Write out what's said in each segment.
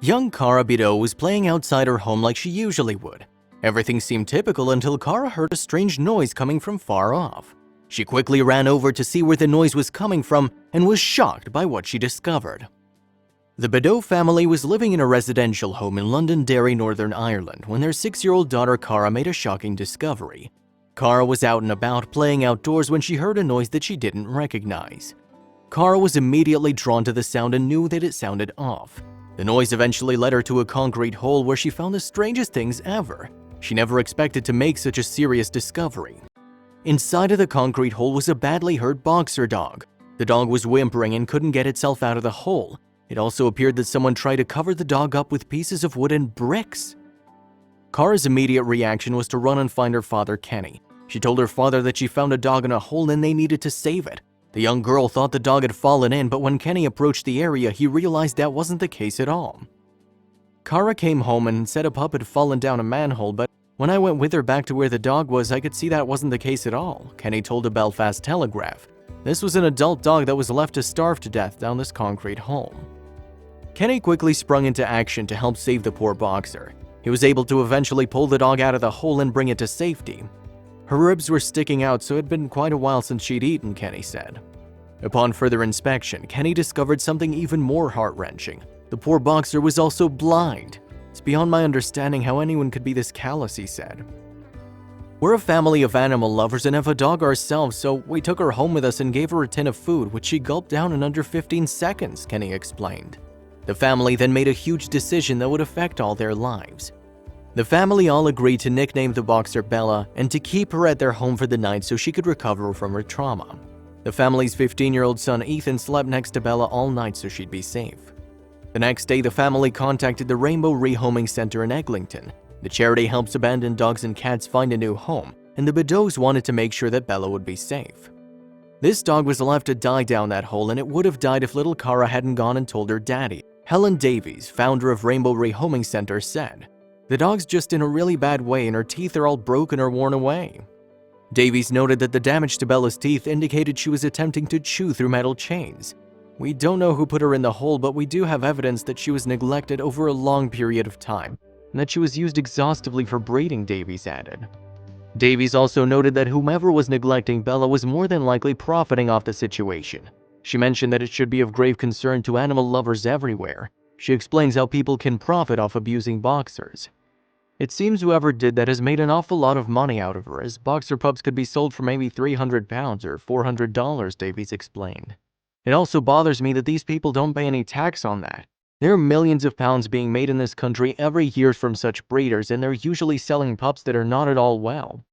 Young Kara Bido was playing outside her home like she usually would. Everything seemed typical until Kara heard a strange noise coming from far off. She quickly ran over to see where the noise was coming from and was shocked by what she discovered. The Bido family was living in a residential home in Londonderry, Northern Ireland, when their 6-year-old daughter Kara made a shocking discovery. Kara was out and about playing outdoors when she heard a noise that she didn't recognize. Kara was immediately drawn to the sound and knew that it sounded off. The noise eventually led her to a concrete hole where she found the strangest things ever. She never expected to make such a serious discovery. Inside of the concrete hole was a badly hurt boxer dog. The dog was whimpering and couldn't get itself out of the hole. It also appeared that someone tried to cover the dog up with pieces of wood and bricks. Kara's immediate reaction was to run and find her father, Kenny. She told her father that she found a dog in a hole and they needed to save it. The young girl thought the dog had fallen in, but when Kenny approached the area, he realized that wasn't the case at all. Kara came home and said a pup had fallen down a manhole, but when I went with her back to where the dog was, I could see that wasn't the case at all, Kenny told the Belfast Telegraph. This was an adult dog that was left to starve to death down this concrete hole. Kenny quickly sprung into action to help save the poor boxer. He was able to eventually pull the dog out of the hole and bring it to safety. Her ribs were sticking out, so it had been quite a while since she'd eaten, Kenny said. Upon further inspection, Kenny discovered something even more heart-wrenching. The poor boxer was also blind. It's beyond my understanding how anyone could be this callous, he said. We're a family of animal lovers and have a dog ourselves, so we took her home with us and gave her a tin of food, which she gulped down in under 15 seconds, Kenny explained. The family then made a huge decision that would affect all their lives. The family all agreed to nickname the boxer Bella and to keep her at their home for the night so she could recover from her trauma. The family's 15-year-old son Ethan slept next to Bella all night so she'd be safe. The next day, the family contacted the Rainbow Rehoming Center in Eglinton. The charity helps abandoned dogs and cats find a new home, and the Bidots wanted to make sure that Bella would be safe. This dog was left to die down that hole, and it would have died if little Kara hadn't gone and told her daddy. Helen Davies, founder of Rainbow Rehoming Center, said, "The dog's just in a really bad way and her teeth are all broken or worn away." Davies noted that the damage to Bella's teeth indicated she was attempting to chew through metal chains. "We don't know who put her in the hole, but we do have evidence that she was neglected over a long period of time, and that she was used exhaustively for breeding," Davies added. Davies also noted that whomever was neglecting Bella was more than likely profiting off the situation. She mentioned that it should be of grave concern to animal lovers everywhere. She explains how people can profit off abusing boxers. "It seems whoever did that has made an awful lot of money out of her, as boxer pups could be sold for maybe £300 or $400, Davies explained. "It also bothers me that these people don't pay any tax on that. There are millions of pounds being made in this country every year from such breeders, and they're usually selling pups that are not at all well."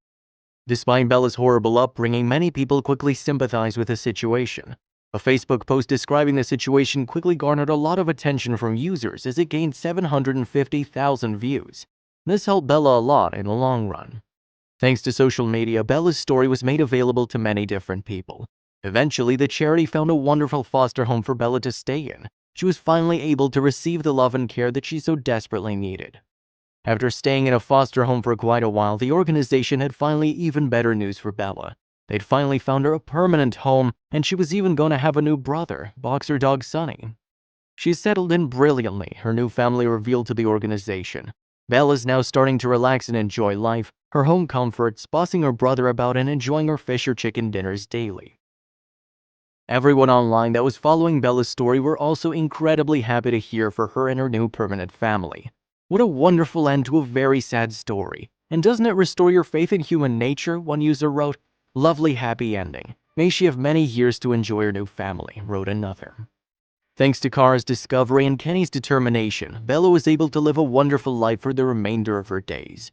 Despite Bella's horrible upbringing, many people quickly sympathized with the situation. A Facebook post describing the situation quickly garnered a lot of attention from users as it gained 750,000 views. This helped Bella a lot in the long run. Thanks to social media, Bella's story was made available to many different people. Eventually, the charity found a wonderful foster home for Bella to stay in. She was finally able to receive the love and care that she so desperately needed. After staying in a foster home for quite a while, the organization had finally even better news for Bella. They'd finally found her a permanent home, and she was even going to have a new brother, boxer dog Sunny. She's settled in brilliantly, her new family revealed to the organization. Bella's now starting to relax and enjoy life, her home comforts, bossing her brother about and enjoying her fish or chicken dinners daily. Everyone online that was following Bella's story were also incredibly happy to hear for her and her new permanent family. What a wonderful end to a very sad story. And doesn't it restore your faith in human nature? One user wrote, "Lovely happy ending. May she have many years to enjoy her new family," wrote another. Thanks to Kara's discovery and Kenny's determination, Bella was able to live a wonderful life for the remainder of her days.